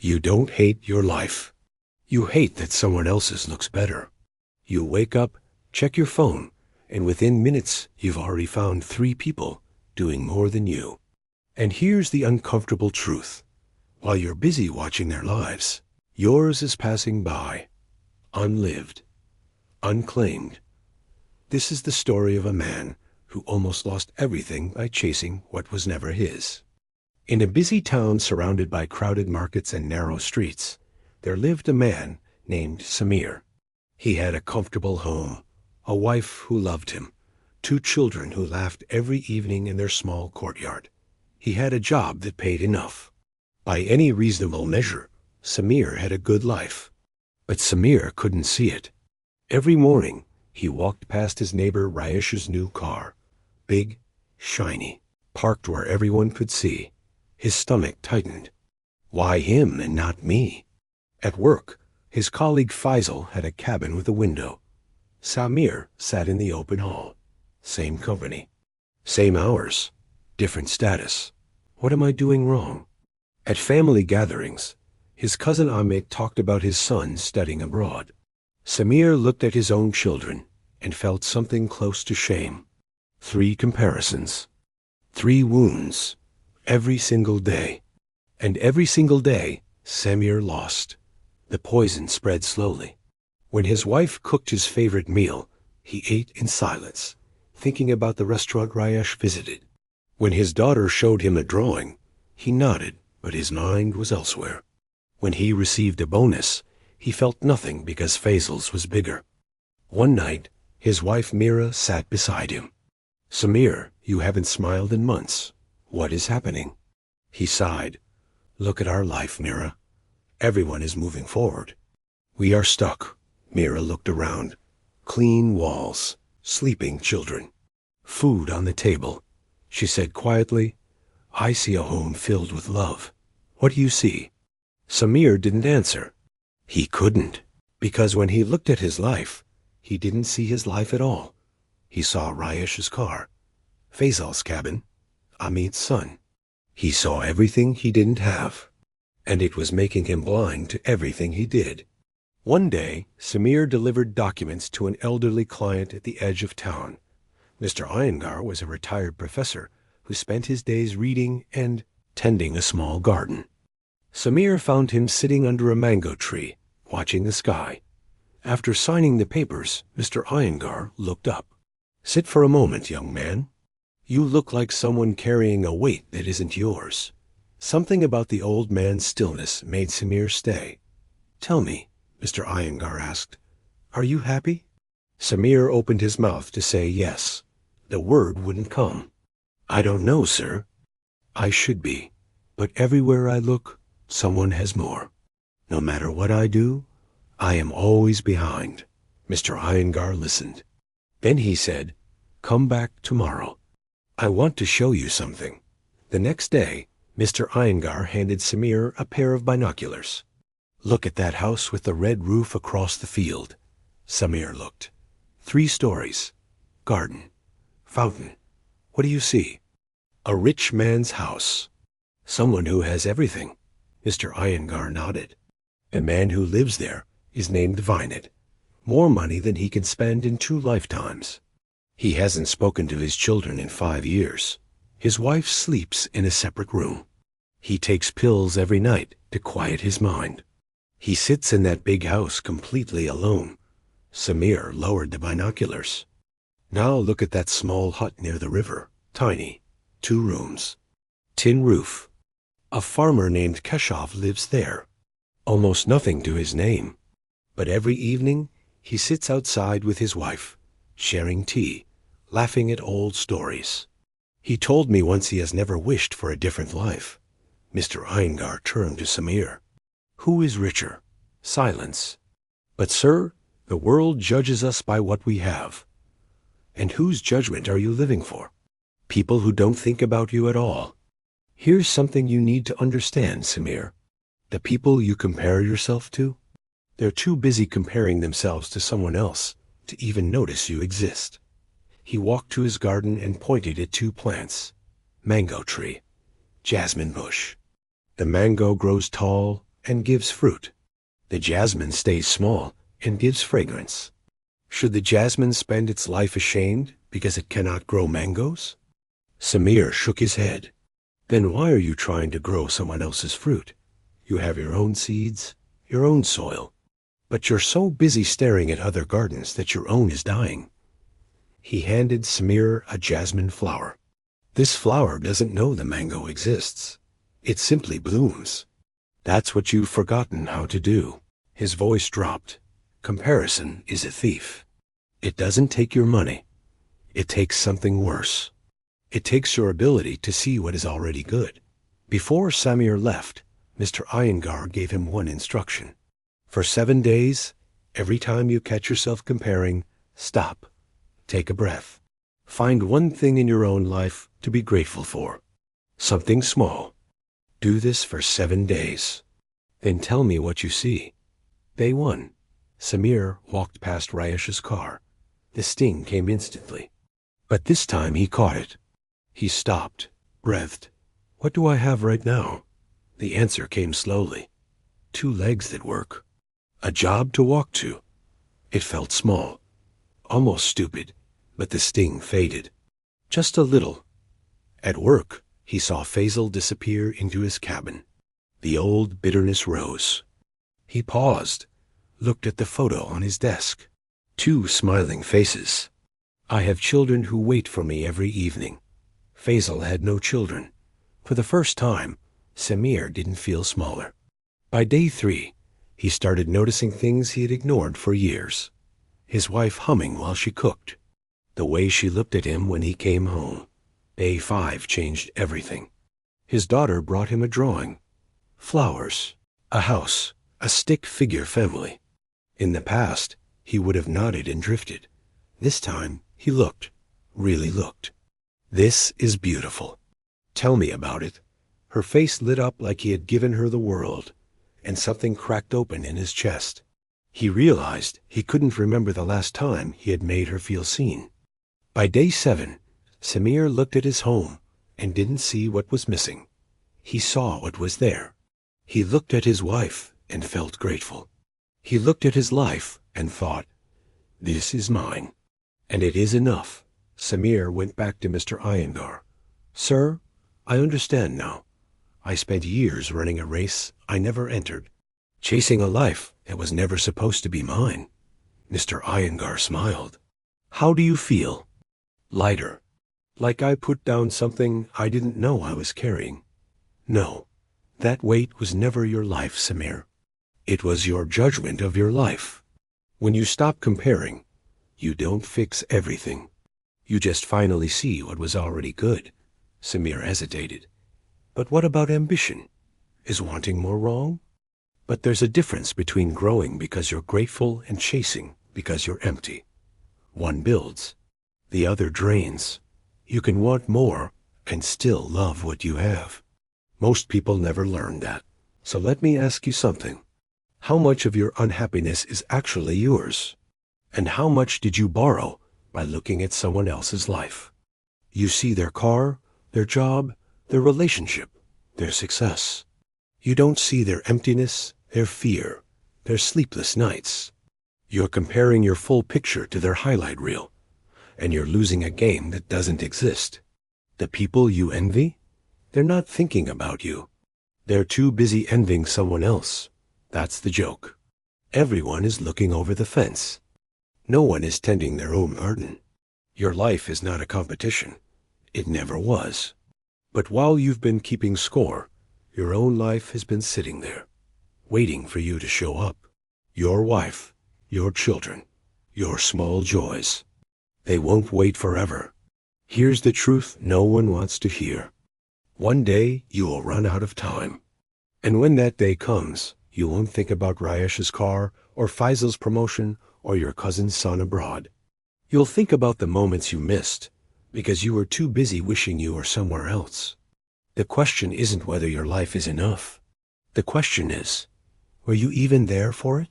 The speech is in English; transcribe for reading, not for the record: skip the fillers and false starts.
You don't hate your life. You hate that someone else's looks better. You wake up, check your phone, and within minutes you've already found 3 people doing more than you. And here's the uncomfortable truth. While you're busy watching their lives, yours is passing by, unlived, unclaimed. This is the story of a man who almost lost everything by chasing what was never his. In a busy town surrounded by crowded markets and narrow streets, there lived a man named Samir. He had a comfortable home, a wife who loved him, 2 children who laughed every evening in their small courtyard. He had a job that paid enough. By any reasonable measure, Samir had a good life. But Samir couldn't see it. Every morning, he walked past his neighbor Rayesh's new car, big, shiny, parked where everyone could see. His stomach tightened. Why him and not me? At work, his colleague Faisal had a cabin with a window. Samir sat in the open hall. Same company. Same hours. Different status. What am I doing wrong? At family gatherings, his cousin Ahmed talked about his son studying abroad. Samir looked at his own children and felt something close to shame. 3 comparisons. 3 wounds. Every single day. And every single day, Samir lost. The poison spread slowly. When his wife cooked his favorite meal, he ate in silence, thinking about the restaurant Rayesh visited. When his daughter showed him a drawing, he nodded, but his mind was elsewhere. When he received a bonus, he felt nothing because Faisal's was bigger. One night, his wife Mira sat beside him. "Samir, you haven't smiled in months. What is happening?" He sighed. "Look at our life, Mira. Everyone is moving forward. We are stuck." Mira looked around. Clean walls, sleeping children, food on the table. She said quietly, "I see a home filled with love. What do you see?" Samir didn't answer. He couldn't, because when he looked at his life, he didn't see his life at all. He saw Rayesh's car, Faisal's cabin, Amid's son. He saw everything he didn't have, and it was making him blind to everything he did. One day, Samir delivered documents to an elderly client at the edge of town. Mr. Iyengar was a retired professor who spent his days reading and tending a small garden. Samir found him sitting under a mango tree, watching the sky. After signing the papers, Mr. Iyengar looked up. "Sit for a moment, young man. You look like someone carrying a weight that isn't yours." Something about the old man's stillness made Samir stay. "Tell me," Mr. Iyengar asked, "are you happy?" Samir opened his mouth to say yes. The word wouldn't come. "I don't know, sir. I should be. But everywhere I look, someone has more. No matter what I do, I am always behind." Mr. Iyengar listened. Then he said, "Come back tomorrow. I want to show you something." The next day, Mr. Iyengar handed Samir a pair of binoculars. "Look at that house with the red roof across the field." Samir looked. 3 stories. Garden. Fountain. What do you see? "A rich man's house. Someone who has everything." Mr. Iyengar nodded. "A man who lives there is named Vinet. More money than he can spend in 2 lifetimes. He hasn't spoken to his children in 5 years. His wife sleeps in a separate room. He takes pills every night to quiet his mind. He sits in that big house completely alone." Samir lowered the binoculars. "Now look at that small hut near the river. Tiny. 2 rooms. Tin roof. A farmer named Keshav lives there. Almost nothing to his name. But every evening he sits outside with his wife, sharing tea, laughing at old stories. He told me once he has never wished for a different life." Mr. Iyengar turned to Samir. "Who is richer?" Silence. "But sir, the world judges us by what we have." "And whose judgment are you living for?" "People who don't think about you at all." "Here's something you need to understand, Samir. The people you compare yourself to, they're too busy comparing themselves to someone else to even notice you exist." He walked to his garden and pointed at 2 plants. Mango tree. Jasmine bush. The mango grows tall, and gives fruit. The jasmine stays small and gives fragrance. Should the jasmine spend its life ashamed because it cannot grow mangoes? Samir shook his head. Then why are you trying to grow someone else's fruit? You have your own seeds, your own soil. But you're so busy staring at other gardens that your own is dying. He handed Samir a jasmine flower. This flower doesn't know the mango exists. It simply blooms. That's what you've forgotten how to do. His voice dropped. Comparison is a thief. It doesn't take your money. It takes something worse. It takes your ability to see what is already good. Before Samir left, Mr. Iyengar gave him one instruction. For 7 days, every time you catch yourself comparing, stop. Take a breath. Find one thing in your own life to be grateful for. Something small. Do this for 7 days. Then tell me what you see. Day 1. Samir walked past Rayesh's car. The sting came instantly. But this time he caught it. He stopped, breathed. What do I have right now? The answer came slowly. 2 legs that work. A job to walk to. It felt small. Almost stupid. But the sting faded. Just a little. At work, he saw Faisal disappear into his cabin. The old bitterness rose. He paused, looked at the photo on his desk. 2 smiling faces. I have children who wait for me every evening. Faisal had no children. For the first time, Samir didn't feel smaller. By day 3, he started noticing things he had ignored for years. His wife humming while she cooked. The way she looked at him when he came home. Day 5 changed everything. His daughter brought him a drawing. Flowers, a house, a stick figure family. In the past, he would have nodded and drifted. This time, he looked, really looked. This is beautiful. Tell me about it. Her face lit up like he had given her the world, and something cracked open in his chest. He realized he couldn't remember the last time he had made her feel seen. By day 7, Samir looked at his home and didn't see what was missing. He saw what was there. He looked at his wife and felt grateful. He looked at his life and thought, this is mine. And it is enough. Samir went back to Mr. Iyengar. Sir, I understand now. I spent years running a race I never entered, chasing a life that was never supposed to be mine. Mr. Iyengar smiled. How do you feel? Lighter. Like I put down something I didn't know I was carrying. No, that weight was never your life, Samir. It was your judgment of your life. When you stop comparing, you don't fix everything. You just finally see what was already good. Samir hesitated. But what about ambition? Is wanting more wrong? But there's a difference between growing because you're grateful and chasing because you're empty. One builds. The other drains. You can want more and still love what you have. Most people never learn that. So let me ask you something. How much of your unhappiness is actually yours? And how much did you borrow by looking at someone else's life? You see their car, their job, their relationship, their success. You don't see their emptiness, their fear, their sleepless nights. You're comparing your full picture to their highlight reel. And you're losing a game that doesn't exist. The people you envy, they're not thinking about you. They're too busy envying someone else. That's the joke. Everyone is looking over the fence. No one is tending their own garden. Your life is not a competition. It never was. But while you've been keeping score, your own life has been sitting there, waiting for you to show up. Your wife, your children, your small joys. They won't wait forever. Here's the truth no one wants to hear. One day you will run out of time. And when that day comes, you won't think about Rayesh's car or Faisal's promotion or your cousin's son abroad. You'll think about the moments you missed because you were too busy wishing you were somewhere else. The question isn't whether your life is enough. The question is, were you even there for it?